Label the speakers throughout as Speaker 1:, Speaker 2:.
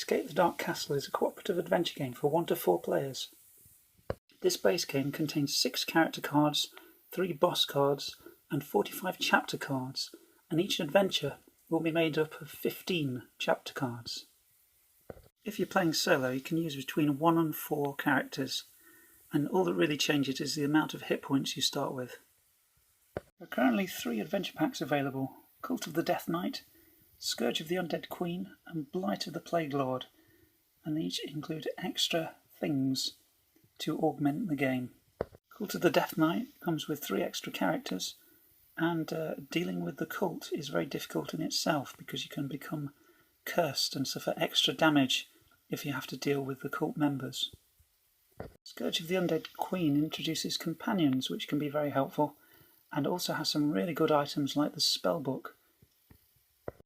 Speaker 1: Escape the Dark Castle is a cooperative adventure game for 1 to 4 players. This base game contains 6 character cards, 3 boss cards, and 45 chapter cards, and each adventure will be made up of 15 chapter cards. If you're playing solo, you can use between 1 and 4 characters, and all that really changes is the amount of hit points you start with. There are currently 3 adventure packs available: Cult of the Death Knight, Scourge of the Undead Queen, and Blight of the Plague Lord, and each include extra things to augment the game. Cult of the Death Knight comes with 3 extra characters, and dealing with the cult is very difficult in itself because you can become cursed and suffer extra damage if you have to deal with the cult members. Scourge of the Undead Queen introduces companions, which can be very helpful, and also has some really good items like the spellbook.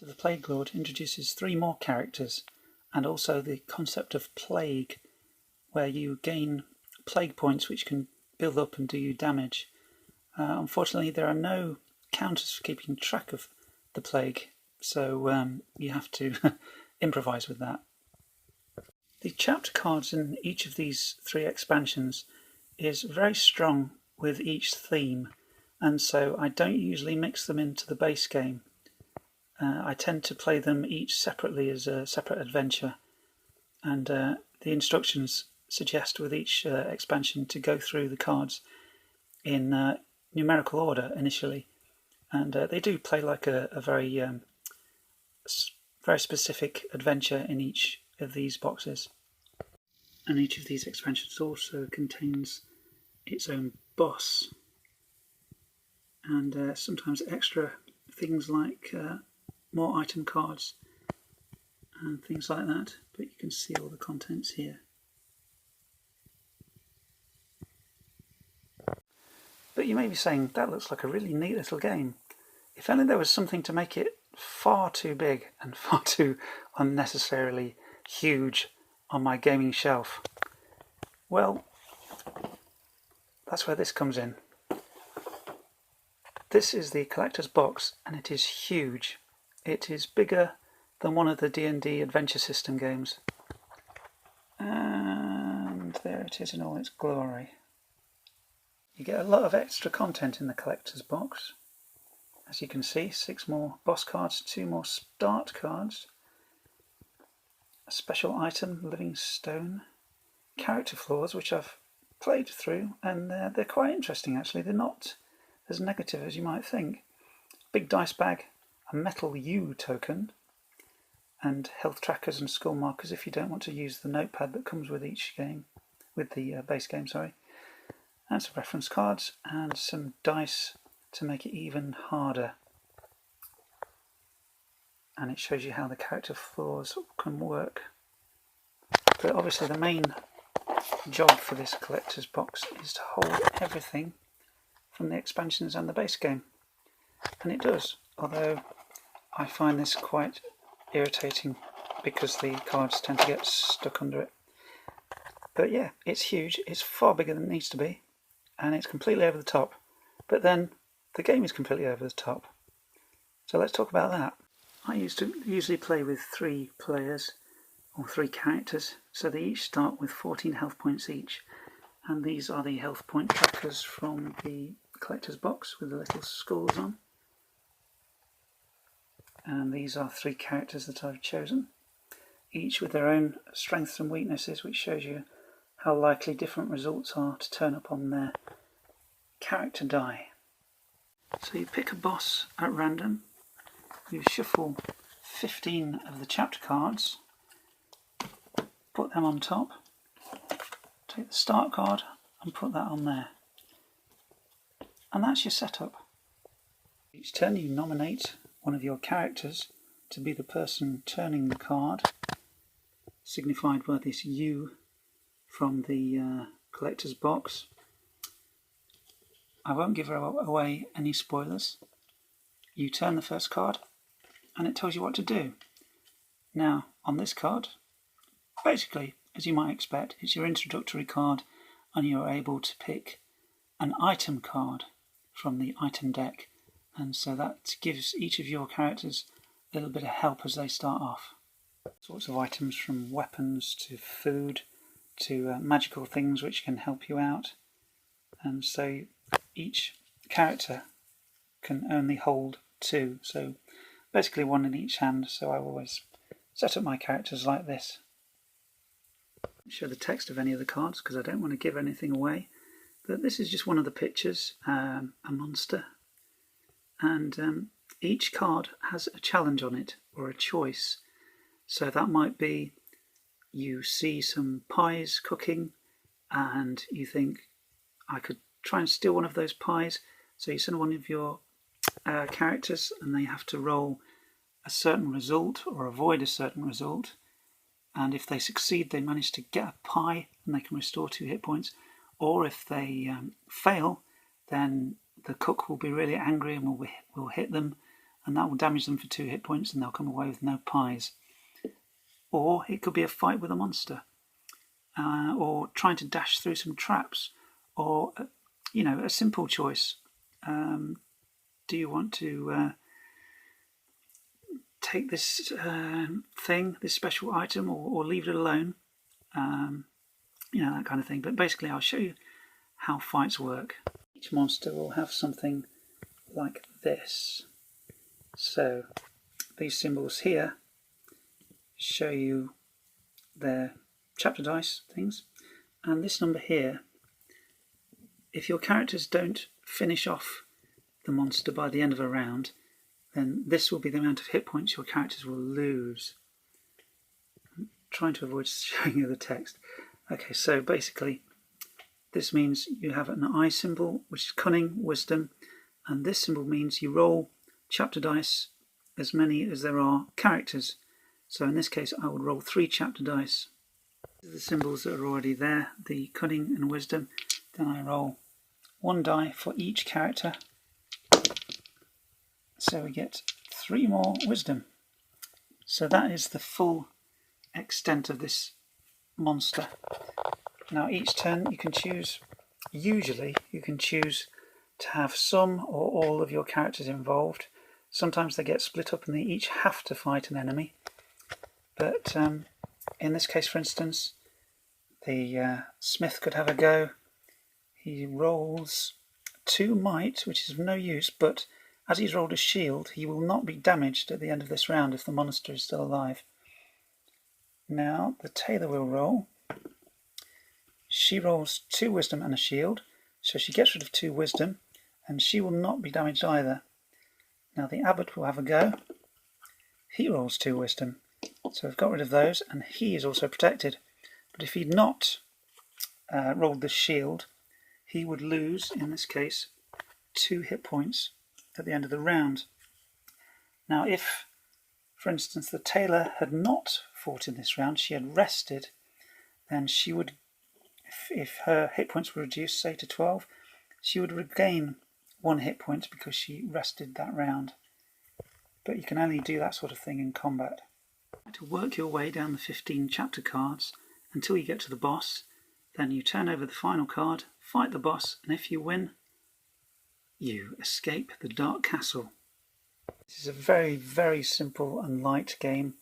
Speaker 1: The Plague Lord introduces 3 more characters, and also the concept of plague, where you gain plague points which can build up and do you damage. Unfortunately, there are no counters for keeping track of the plague, so you have to improvise with that. The chapter cards in each of these 3 expansions is very strong with each theme, and so I don't usually mix them into the base game. I tend to play them each separately as a separate adventure, and the instructions suggest with each expansion to go through the cards in numerical order initially, and they do play like a very specific adventure in each of these boxes. And each of these expansions also contains its own boss, and sometimes extra things like more item cards and things like that, but you can see all the contents here. But you may be saying, that looks like a really neat little game. If only there was something to make it far too big and far too unnecessarily huge on my gaming shelf. Well, that's where this comes in. This is the collector's box, and it is huge. It is bigger than one of the D&D Adventure System games. And there it is in all its glory. You get a lot of extra content in the collector's box. As you can see, 6 more boss cards, 2 more start cards, a special item, Living Stone, character flaws, which I've played through, and they're quite interesting actually. They're not as negative as you might think. Big dice bag, a metal U token, and health trackers and skull markers if you don't want to use the notepad that comes with each game, with the base game, sorry. And some reference cards and some dice to make it even harder. And it shows you how the character flaws can work. But obviously the main job for this collector's box is to hold everything from the expansions and the base game. And it does, although I find this quite irritating because the cards tend to get stuck under it. But yeah, it's huge, it's far bigger than it needs to be, and it's completely over the top. But then the game is completely over the top. So let's talk about that. I usually play with 3 players, or 3 characters, so they each start with 14 health points each. And these are the health point trackers from the collector's box with the little skulls on. And these are 3 characters that I've chosen, each with their own strengths and weaknesses, which shows you how likely different results are to turn up on their character die. So you pick a boss at random, you shuffle 15 of the chapter cards, put them on top, take the start card and put that on there. And that's your setup. Each turn you nominate one of your characters to be the person turning the card, signified by this U from the collector's box. I won't give away any spoilers. You turn the first card and it tells you what to do. Now, on this card, basically, as you might expect, it's your introductory card, and you're able to pick an item card from the item deck, and so that gives each of your characters a little bit of help as they start off. Sorts of items from weapons to food to magical things which can help you out. And so each character can only hold 2, so basically 1 in each hand, so I always set up my characters like this. Show the text of any of the cards because I don't want to give anything away, but this is just one of the pictures, a monster, and each card has a challenge on it or a choice. So that might be you see some pies cooking and you think I could try and steal one of those pies, so you send one of your characters and they have to roll a certain result or avoid a certain result, and if they succeed they manage to get a pie and they can restore 2 hit points, or if they fail then the cook will be really angry and will hit them and that will damage them for 2 hit points and they'll come away with no pies. Or it could be a fight with a monster, or trying to dash through some traps, or a simple choice. Do you want to take this thing, this special item, or leave it alone? That kind of thing. But basically I'll show you how fights work. Each monster will have something like this. So these symbols here show you their chapter dice things, and this number here, if your characters don't finish off the monster by the end of a round, then this will be the amount of hit points your characters will lose. I'm trying to avoid showing you the text. Okay, so basically this means you have an eye symbol, which is cunning, wisdom, and this symbol means you roll chapter dice as many as there are characters. So in this case I would roll 3 chapter dice. These are the symbols that are already there, the cunning and wisdom. Then I roll 1 die for each character. So we get 3 more wisdom. So that is the full extent of this monster. Now each turn you can choose, usually you can choose to have some or all of your characters involved. Sometimes they get split up and they each have to fight an enemy. But in this case, for instance, the smith could have a go. He rolls 2 might, which is of no use, but as he's rolled a shield, he will not be damaged at the end of this round if the monster is still alive. Now the tailor will roll. She rolls 2 wisdom and a shield, so she gets rid of 2 wisdom, and she will not be damaged either. Now the abbot will have a go. He rolls 2 wisdom, so we've got rid of those, and he is also protected. But if he'd not rolled the shield, he would lose, in this case, 2 hit points at the end of the round. Now if, for instance, the tailor had not fought in this round, she had rested, then she would, if her hit points were reduced, say to 12, she would regain 1 hit point because she rested that round. But you can only do that sort of thing in combat. To work your way down the 15 chapter cards until you get to the boss, then you turn over the final card, fight the boss, and if you win, you escape the Dark Castle. This is a very, very simple and light game.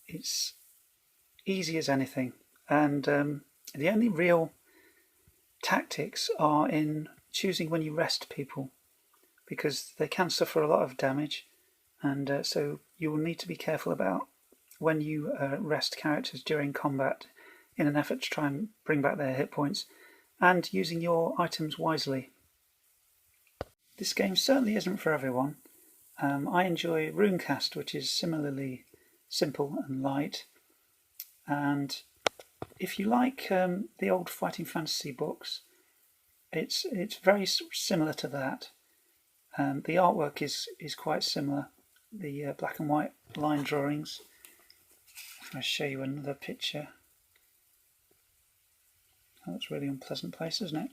Speaker 1: It's easy as anything, and the only real tactics are in choosing when you rest people, because they can suffer a lot of damage, and so you will need to be careful about when you rest characters during combat in an effort to try and bring back their hit points, and using your items wisely. This game certainly isn't for everyone. I enjoy Runecast, which is similarly simple and light, and if you like the old Fighting Fantasy books, it's very similar to that. The artwork is quite similar, the black and white line drawings. If I show you another picture. Oh, that's a really unpleasant place, isn't it?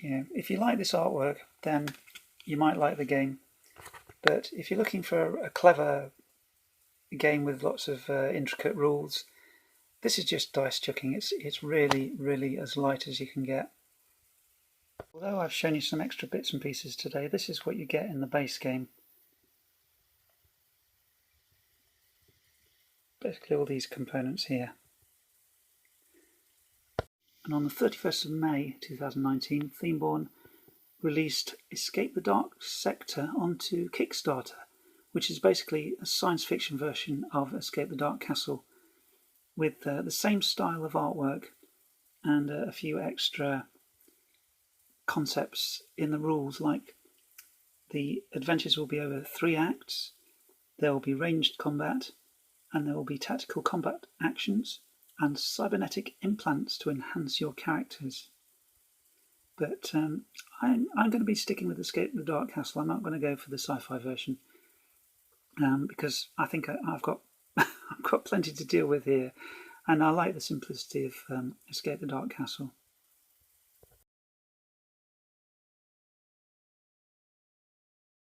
Speaker 1: Yeah, if you like this artwork, then you might like the game. But if you're looking for a clever game with lots of intricate rules, this is just dice chucking. It's really, really as light as you can get. Although I've shown you some extra bits and pieces today, this is what you get in the base game. basically all these components here. And on the 31st of May 2019, Themeborne released Escape the Dark Sector onto Kickstarter, which is basically a science fiction version of Escape the Dark Castle, with the same style of artwork and a few extra concepts in the rules, like the adventures will be over 3 acts, there will be ranged combat, and there will be tactical combat actions and cybernetic implants to enhance your characters. But I'm going to be sticking with Escape the Dark Castle. I'm not going to go for the sci-fi version because I think I've got I've got plenty to deal with here, and I like the simplicity of Escape the Dark Castle.